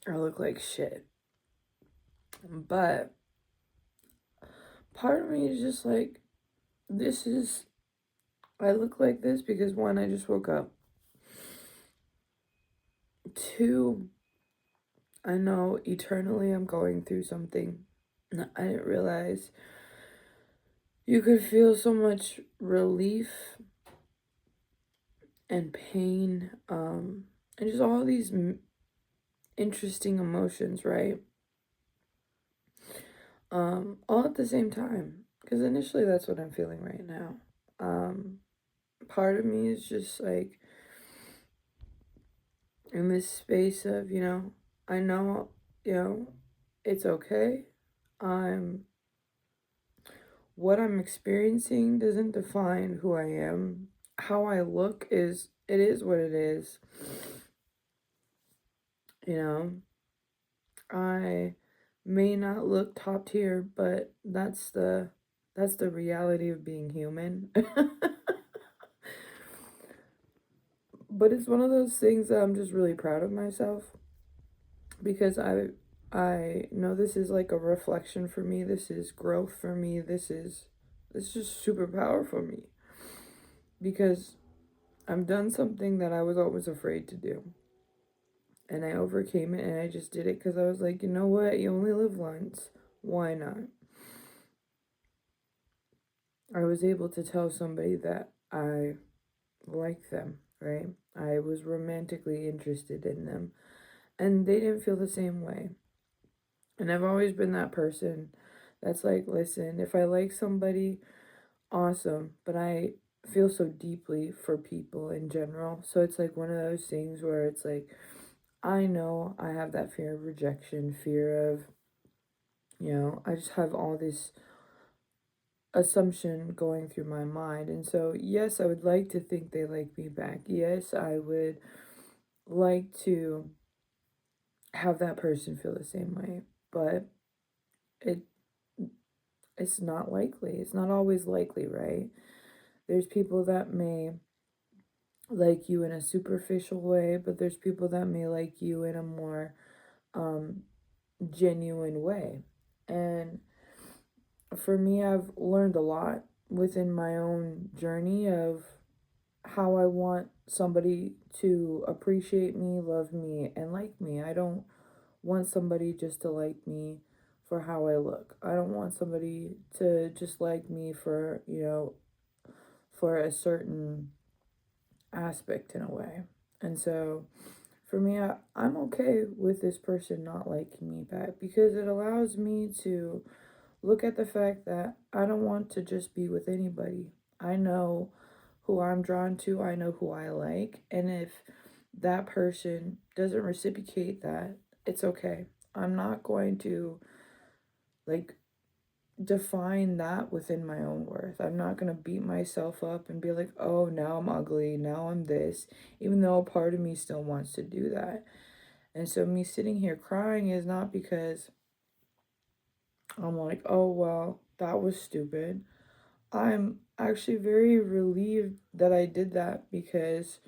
I look like shit. But part of me is just like, I look like this because one, I just woke up. Two, I know eternally I'm going through something. I didn't realize you could feel so much relief and pain, and just all these interesting emotions, right? All at the same time. Because initially that's what I'm feeling right now. Part of me is just like in this space of, I know, it's okay. What I'm experiencing doesn't define who I am. How I look it is what it is. I may not look top tier, but that's the reality of being human. But it's one of those things that I'm just really proud of myself because I know this is like a reflection for me. This is growth for me. This is just superpower for me because I've done something that I was always afraid to do. And I overcame it and I just did it because I was like, you know what? You only live once. Why not? I was able to tell somebody that I like them, right? I was romantically interested in them. And they didn't feel the same way. And I've always been that person that's like, listen, if I like somebody, awesome. But I feel so deeply for people in general. So it's like one of those things where it's like, I know I have that fear of rejection, fear of, I just have all this assumption going through my mind. And so, yes, I would like to think they like me back. Yes, I would like to have that person feel the same way. But it it's not likely. It's not always likely, right? There's people that may like you in a superficial way, but there's people that may like you in a more um genuine way. And for me, I've learned a lot within my own journey of how I want somebody to appreciate me, love me, and like me. I don't want somebody just to like me for how I look. I don't want somebody to just like me for, for a certain aspect in a way. And so for me, I'm okay with this person not liking me back because it allows me to look at the fact that I don't want to just be with anybody. I know who I'm drawn to, I know who I like, and if that person doesn't reciprocate that, it's okay. I'm not going to like define that within my own worth. I'm not going to beat myself up and be like, oh, now I'm ugly, now I'm this, even though a part of me still wants to do that. And so, me sitting here crying is not because I'm like, oh, well, that was stupid. I'm actually very relieved that I did that because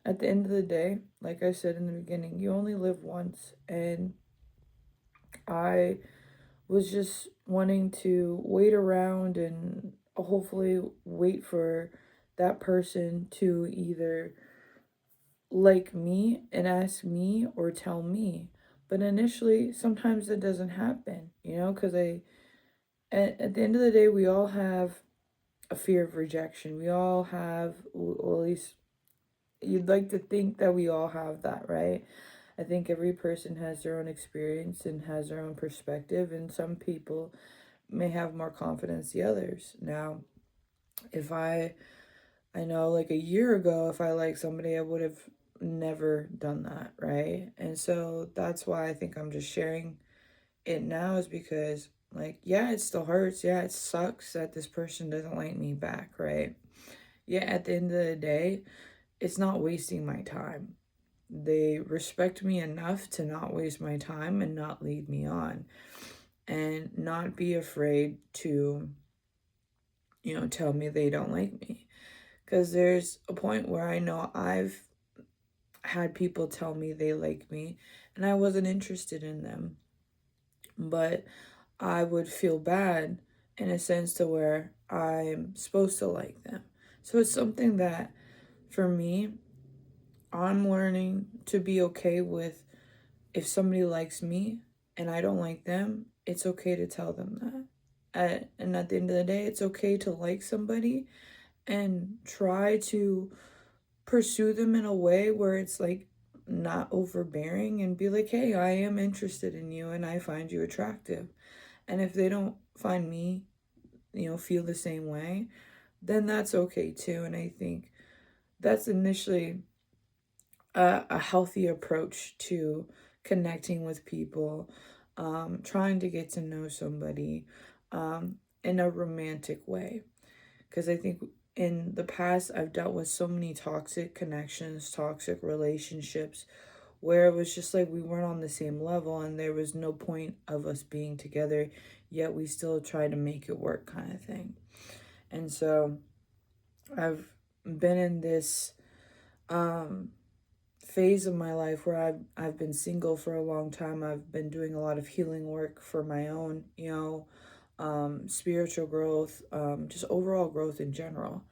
at the end of the day, like I said in the beginning, you only live once. And I was just wanting to wait around and hopefully wait for that person to either like me and ask me or tell me. But initially, sometimes it doesn't happen, because at the end of the day, we all have a fear of rejection. We all have, well, at least you'd like to think that we all have that, right? I think every person has their own experience and has their own perspective, and some people may have more confidence than others. Now, if I know like a year ago, if I liked somebody, I would have never done that, right? And so that's why I think I'm just sharing it now is because, like, yeah, it still hurts. Yeah, it sucks that this person doesn't like me back, right? Yeah, at the end of the day, it's not wasting my time. They respect me enough to not waste my time and not lead me on and not be afraid to, tell me they don't like me. Because there's a point where I know I've had people tell me they like me and I wasn't interested in them. But I would feel bad in a sense to where I'm supposed to like them. So it's something that for me, I'm learning to be okay with. If somebody likes me and I don't like them, it's okay to tell them that. And at the end of the day, it's okay to like somebody and try to pursue them in a way where it's like not overbearing, and be like, hey, I am interested in you and I find you attractive. And if they don't find me, feel the same way, then that's okay too. And I think that's initially a healthy approach to connecting with people, trying to get to know somebody in a romantic way. Because I think in the past, I've dealt with so many toxic connections, toxic relationships, where it was just like we weren't on the same level and there was no point of us being together, yet we still try to make it work, kind of thing. And so I've been in this phase of my life where I've been single for a long time. I've been doing a lot of healing work for my own, spiritual growth, just overall growth in general.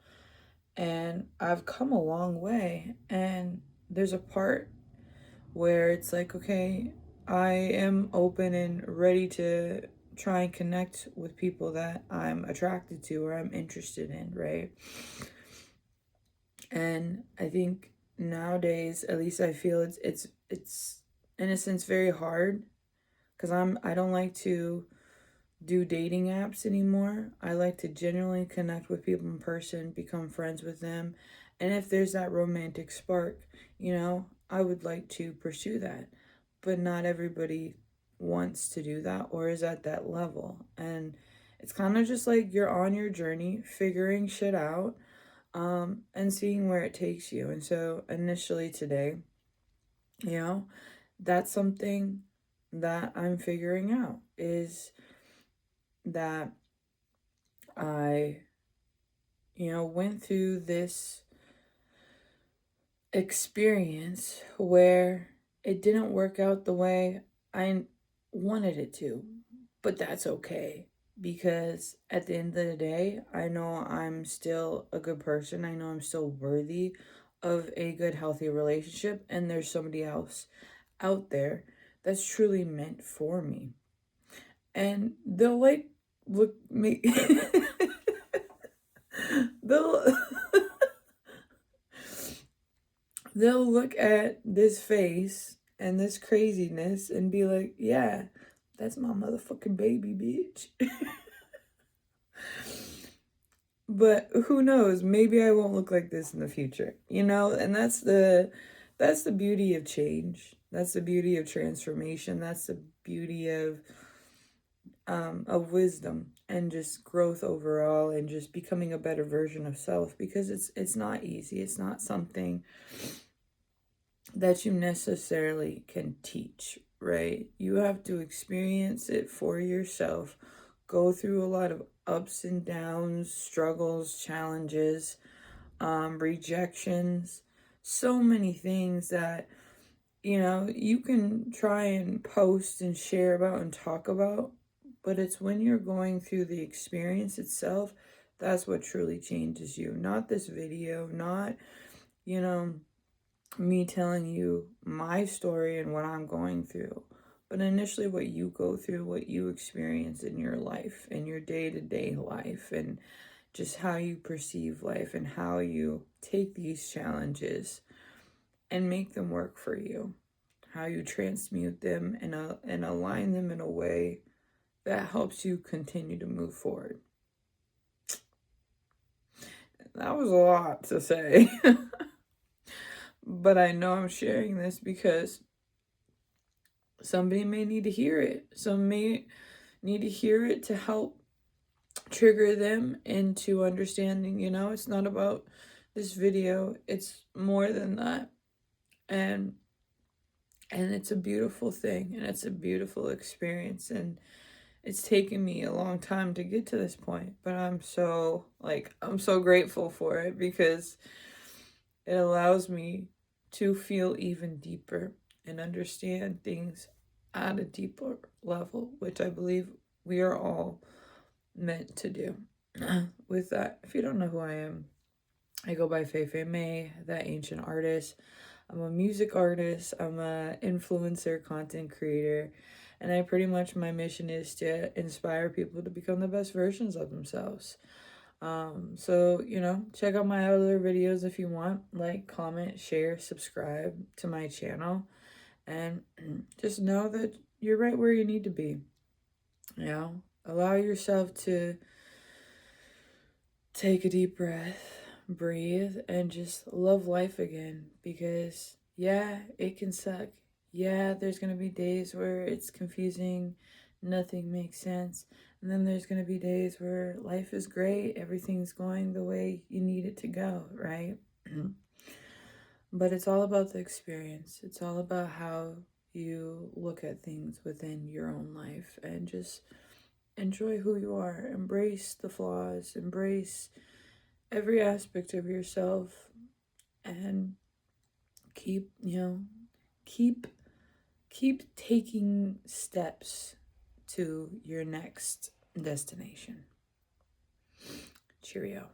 And I've come a long way. And there's a part where it's like, okay, I am open and ready to try and connect with people that I'm attracted to or I'm interested in, right? And I think nowadays, at least I feel it's in a sense very hard, because I don't like to do dating apps anymore. I like to genuinely connect with people in person, become friends with them. And if there's that romantic spark, I would like to pursue that. But not everybody wants to do that or is at that level. And it's kind of just like you're on your journey, figuring shit out, and seeing where it takes you. And so initially today, that's something that I'm figuring out, is that I, went through this experience where it didn't work out the way I wanted it to, but that's okay, because at the end of the day, I know I'm still a good person. I know I'm still worthy of a good, healthy relationship, and there's somebody else out there that's truly meant for me. And they'll like look me they'll they'll look at this face and this craziness and be like, yeah, that's my motherfucking baby, bitch. But who knows, maybe I won't look like this in the future, and that's the beauty of change. That's the beauty of transformation. That's the beauty of wisdom and just growth overall, and just becoming a better version of self, because it's not easy. It's not something that you necessarily can teach, right? You have to experience it for yourself, go through a lot of ups and downs, struggles, challenges, rejections, so many things that, you can try and post and share about and talk about, but it's when you're going through the experience itself, that's what truly changes you. Not this video, not, me telling you my story and what I'm going through, but initially what you go through, what you experience in your life, in your day-to-day life, and just how you perceive life and how you take these challenges and make them work for you, how you transmute them and align them in a way that helps you continue to move forward. That was a lot to say. But I know I'm sharing this because somebody may need to hear it. Some may need to hear it to help trigger them into understanding, it's not about this video. It's more than that. And it's a beautiful thing, and it's a beautiful experience, and it's taken me a long time to get to this point, but I'm so grateful for it, because it allows me to feel even deeper and understand things at a deeper level, which I believe we are all meant to do. With that, if you don't know who I am, I go by Faefae Mae, that ancient artist. I'm a music artist, I'm a influencer, content creator, and I pretty much, my mission is to inspire people to become the best versions of themselves. So, check out my other videos if you want. Like, comment, share, subscribe to my channel. And just know that you're right where you need to be. Allow yourself to take a deep breath, breathe, and just love life again. Because, yeah, it can suck. Yeah, there's going to be days where it's confusing, nothing makes sense. And then there's going to be days where life is great, everything's going the way you need it to go, right? But it's all about the experience. It's all about how you look at things within your own life, and just enjoy who you are. Embrace the flaws, embrace every aspect of yourself, and keep, keep taking steps to your next destination. Cheerio.